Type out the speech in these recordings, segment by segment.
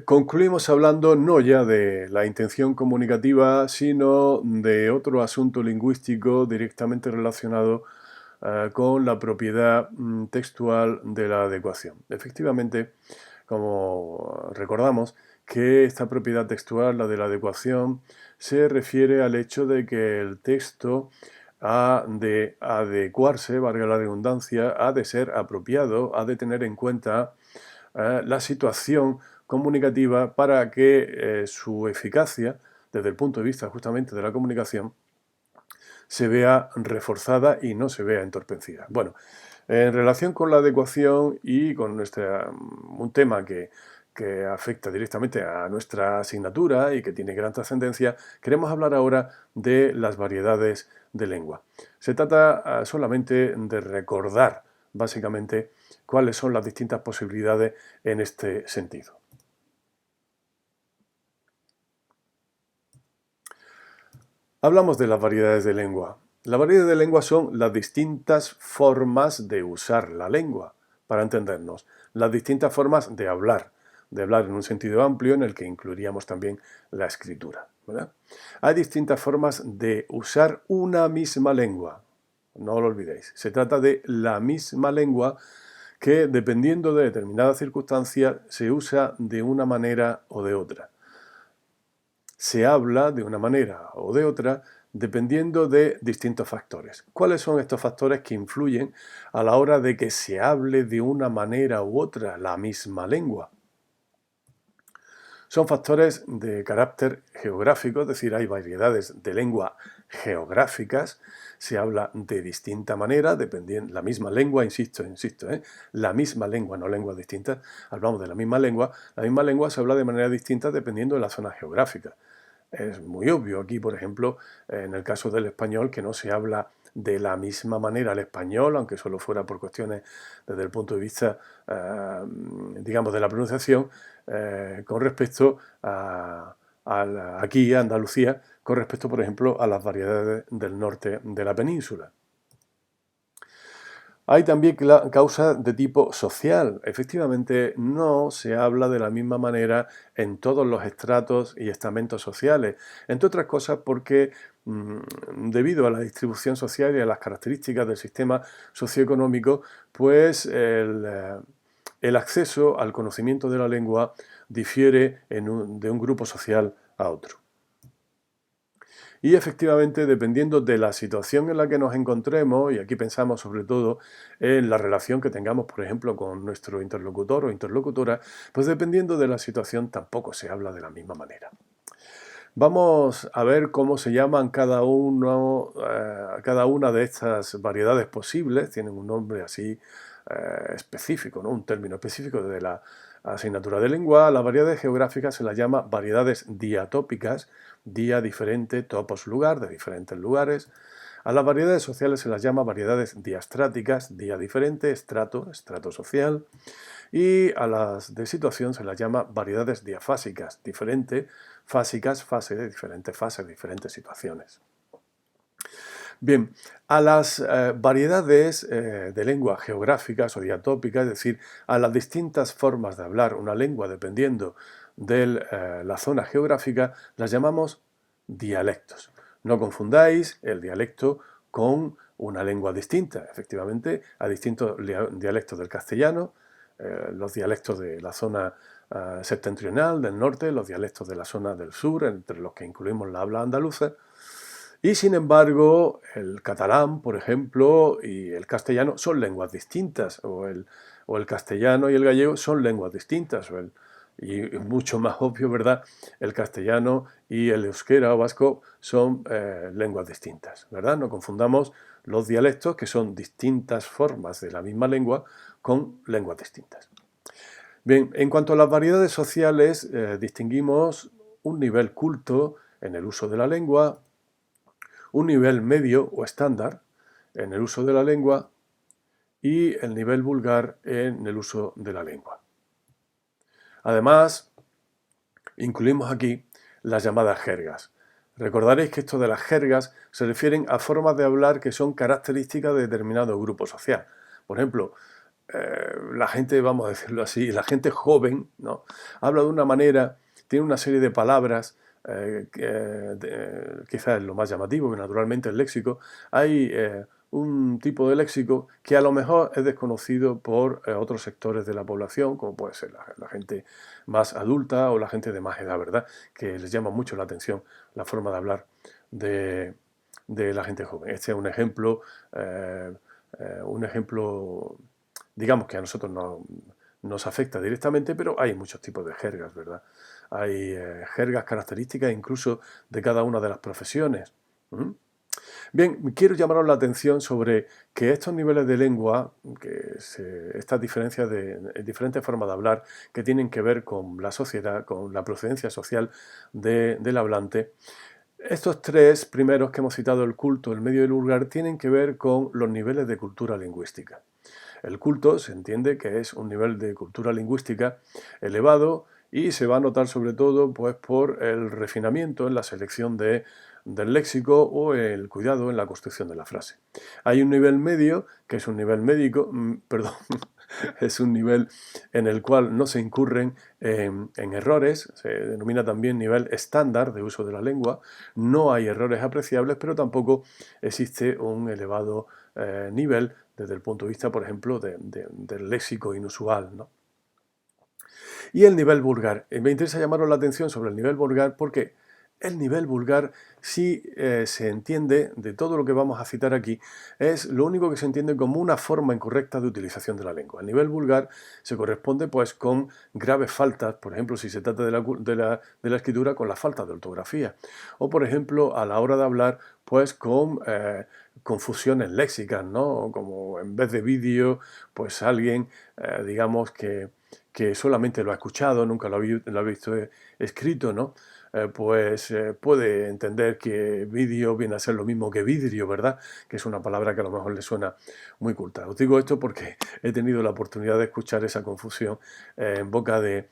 concluimos hablando no ya de la intención comunicativa, sino de otro asunto lingüístico directamente relacionado con la propiedad textual de la adecuación. Efectivamente, como recordamos, que esta propiedad textual, la de la adecuación, se refiere al hecho de que el texto ha de adecuarse, valga la redundancia, ha de ser apropiado, ha de tener en cuenta la situación comunicativa para que su eficacia, desde el punto de vista justamente de la comunicación, se vea reforzada y no se vea entorpecida. Bueno, en relación con la adecuación y con un tema que afecta directamente a nuestra asignatura y que tiene gran trascendencia, queremos hablar ahora de las variedades de lengua. Se trata solamente de recordar, básicamente, cuáles son las distintas posibilidades en este sentido. Hablamos de las variedades de lengua. Las variedades de lengua son las distintas formas de usar la lengua, para entendernos, las distintas formas de hablar en un sentido amplio en el que incluiríamos también la escritura, ¿verdad? Hay distintas formas de usar una misma lengua, no lo olvidéis. Se trata de la misma lengua que, dependiendo de determinadas circunstancias, se usa de una manera o de otra. Se habla de una manera o de otra dependiendo de distintos factores. ¿Cuáles son estos factores que influyen a la hora de que se hable de una manera u otra la misma lengua? Son factores de carácter geográfico, es decir, hay variedades de lengua geográficas, se habla de distinta manera, dependiendo, la misma lengua, insisto, la misma lengua, no lenguas distintas, hablamos de la misma lengua se habla de manera distinta dependiendo de la zona geográfica. Es muy obvio aquí, por ejemplo, en el caso del español, que no se habla de la misma manera el español, aunque solo fuera por cuestiones desde el punto de vista, digamos, de la pronunciación, con respecto aquí, a Andalucía, con respecto, por ejemplo, a las variedades del norte de la península. Hay también causas de tipo social. Efectivamente, no se habla de la misma manera en todos los estratos y estamentos sociales, entre otras cosas porque debido a la distribución social y a las características del sistema socioeconómico, pues el acceso al conocimiento de la lengua difiere de un grupo social a otro. Y efectivamente, dependiendo de la situación en la que nos encontremos, y aquí pensamos sobre todo en la relación que tengamos, por ejemplo, con nuestro interlocutor o interlocutora, pues dependiendo de la situación tampoco se habla de la misma manera. Vamos a ver cómo se llaman cada una de estas variedades posibles. Tienen un nombre así específico, ¿no? Un término específico de la asignatura de lengua. Las variedades geográficas se las llama variedades diatópicas, día diferente, topos lugar, de diferentes lugares. A las variedades sociales se las llama variedades diastráticas, día diferente, estrato social. Y a las de situación se las llama variedades diafásicas, diferente, fásicas, fase de diferentes fases, diferentes situaciones. Bien, a las variedades de lengua geográficas o diatópicas, es decir, a las distintas formas de hablar una lengua dependiendo de la zona geográfica, las llamamos dialectos. No confundáis el dialecto con una lengua distinta. Efectivamente, hay distintos dialectos del castellano, los dialectos de la zona septentrional, del norte, los dialectos de la zona del sur, entre los que incluimos la habla andaluza. Y sin embargo, el catalán, por ejemplo, y el castellano son lenguas distintas, o el castellano y el gallego son lenguas distintas, y mucho más obvio, ¿verdad? El castellano y el euskera o vasco son lenguas distintas, ¿verdad? No confundamos los dialectos, que son distintas formas de la misma lengua, con lenguas distintas. Bien, en cuanto a las variedades sociales, distinguimos un nivel culto en el uso de la lengua, un nivel medio o estándar en el uso de la lengua y el nivel vulgar en el uso de la lengua. Además, incluimos aquí las llamadas jergas. Recordaréis que esto de las jergas se refieren a formas de hablar que son características de determinado grupo social. Por ejemplo, la gente, vamos a decirlo así, la gente joven, ¿no? Habla de una manera, tiene una serie de palabras, quizás es lo más llamativo, que naturalmente el léxico, hay un tipo de léxico que a lo mejor es desconocido por otros sectores de la población, como puede ser la gente más adulta o la gente de más edad, ¿verdad? Que les llama mucho la atención la forma de hablar de, de la gente joven. Este es un ejemplo, digamos que a nosotros no nos afecta directamente, pero hay muchos tipos de jergas, ¿verdad? Hay jergas características incluso de cada una de las profesiones. ¿Mm? Bien, quiero llamaros la atención sobre que estos niveles de lengua, estas diferencias de diferentes formas de hablar que tienen que ver con la sociedad, con la procedencia social del hablante, estos tres primeros que hemos citado, el culto, el medio y el vulgar, tienen que ver con los niveles de cultura lingüística. El culto se entiende que es un nivel de cultura lingüística elevado y se va a notar sobre todo pues, por el refinamiento en la selección del léxico o el cuidado en la construcción de la frase. Hay un nivel medio, que es un nivel médico, perdón, es un nivel en el cual no se incurren en errores, se denomina también nivel estándar de uso de la lengua, no hay errores apreciables, pero tampoco existe un elevado nivel desde el punto de vista, por ejemplo, del léxico inusual, ¿no? Y el nivel vulgar. Me interesa llamaros la atención sobre el nivel vulgar porque el nivel vulgar, si se entiende, de todo lo que vamos a citar aquí, es lo único que se entiende como una forma incorrecta de utilización de la lengua. El nivel vulgar se corresponde pues con graves faltas, por ejemplo, si se trata de la escritura, con la falta de ortografía. O, por ejemplo, a la hora de hablar, pues con confusiones léxicas, ¿no? Como en vez de vídeo, pues alguien, digamos, que solamente lo ha escuchado, nunca lo ha visto escrito, ¿no? Puede entender que vídeo viene a ser lo mismo que vidrio, ¿verdad? Que es una palabra que a lo mejor le suena muy culta. Os digo esto porque he tenido la oportunidad de escuchar esa confusión en boca de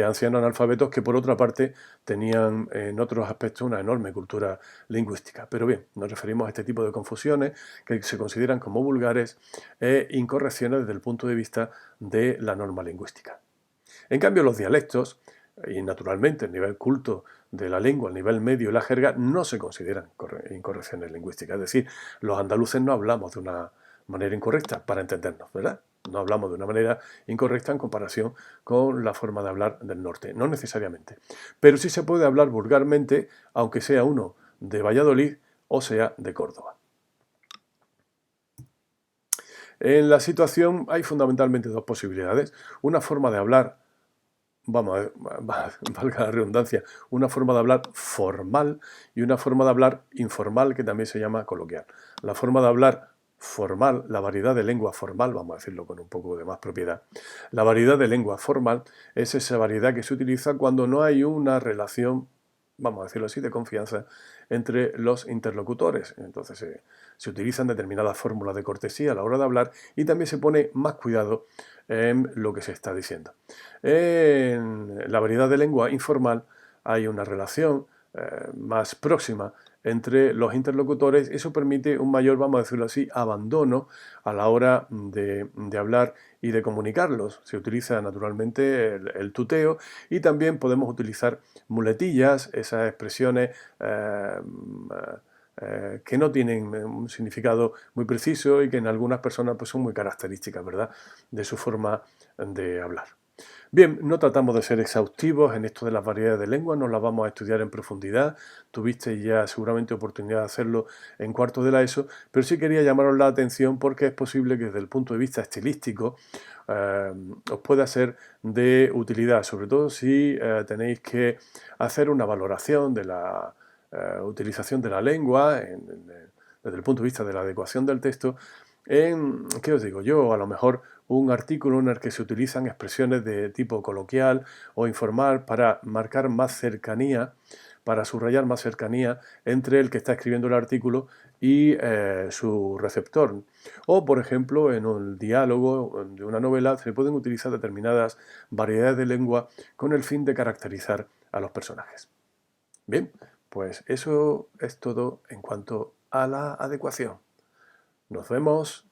ancianos analfabetos que por otra parte tenían en otros aspectos una enorme cultura lingüística. Pero bien, nos referimos a este tipo de confusiones que se consideran como vulgares e incorrecciones desde el punto de vista de la norma lingüística. En cambio, los dialectos, y naturalmente el nivel culto de la lengua, el nivel medio y la jerga, no se consideran incorrecciones lingüísticas. Es decir, los andaluces no hablamos de una manera incorrecta para entendernos, ¿verdad? No hablamos de una manera incorrecta en comparación con la forma de hablar del norte, no necesariamente. Pero sí se puede hablar vulgarmente, aunque sea uno de Valladolid o sea de Córdoba. En la situación hay fundamentalmente dos posibilidades. Una forma de hablar, vamos a ver, valga la redundancia, una forma de hablar formal y una forma de hablar informal que también se llama coloquial. La forma de hablar formal, la variedad de lengua formal, vamos a decirlo con un poco de más propiedad, la variedad de lengua formal es esa variedad que se utiliza cuando no hay una relación, vamos a decirlo así, de confianza entre los interlocutores. Entonces se utilizan determinadas fórmulas de cortesía a la hora de hablar y también se pone más cuidado en lo que se está diciendo. En la variedad de lengua informal hay una relación más próxima entre los interlocutores. Eso permite un mayor, vamos a decirlo así, abandono a la hora de hablar y de comunicarlos. Se utiliza naturalmente el tuteo y también podemos utilizar muletillas, esas expresiones que no tienen un significado muy preciso y que en algunas personas pues, son muy características, ¿verdad?, de su forma de hablar. Bien, no tratamos de ser exhaustivos en esto de las variedades de lengua, no las vamos a estudiar en profundidad, tuviste ya seguramente oportunidad de hacerlo en cuarto de la ESO, pero sí quería llamaros la atención porque es posible que desde el punto de vista estilístico os pueda ser de utilidad, sobre todo si tenéis que hacer una valoración de la utilización de la lengua desde el punto de vista de la adecuación del texto. ¿Qué os digo yo? A lo mejor un artículo en el que se utilizan expresiones de tipo coloquial o informal para marcar más cercanía, para subrayar más cercanía entre el que está escribiendo el artículo y su receptor. O, por ejemplo, en un diálogo de una novela se pueden utilizar determinadas variedades de lengua con el fin de caracterizar a los personajes. Bien, pues eso es todo en cuanto a la adecuación. Nos vemos.